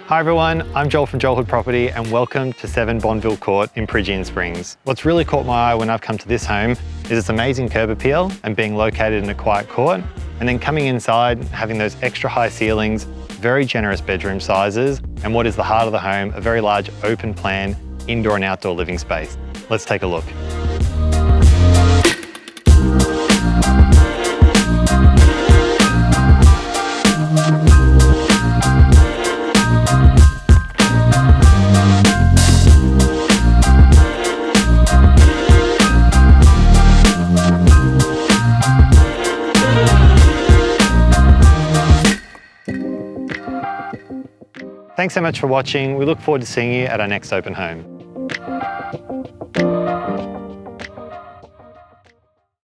Hi everyone, I'm Joel from Joel Hood Property and welcome to 7 Bonville Court in Peregian Springs. What's really caught my eye when I've come to this home is its amazing curb appeal and being located in a quiet court, and then coming inside, having those extra high ceilings, very generous bedroom sizes, and what is the heart of the home, a very large open plan indoor and outdoor living space. Let's take a look. Thanks so much for watching. We look forward to seeing you at our next open home.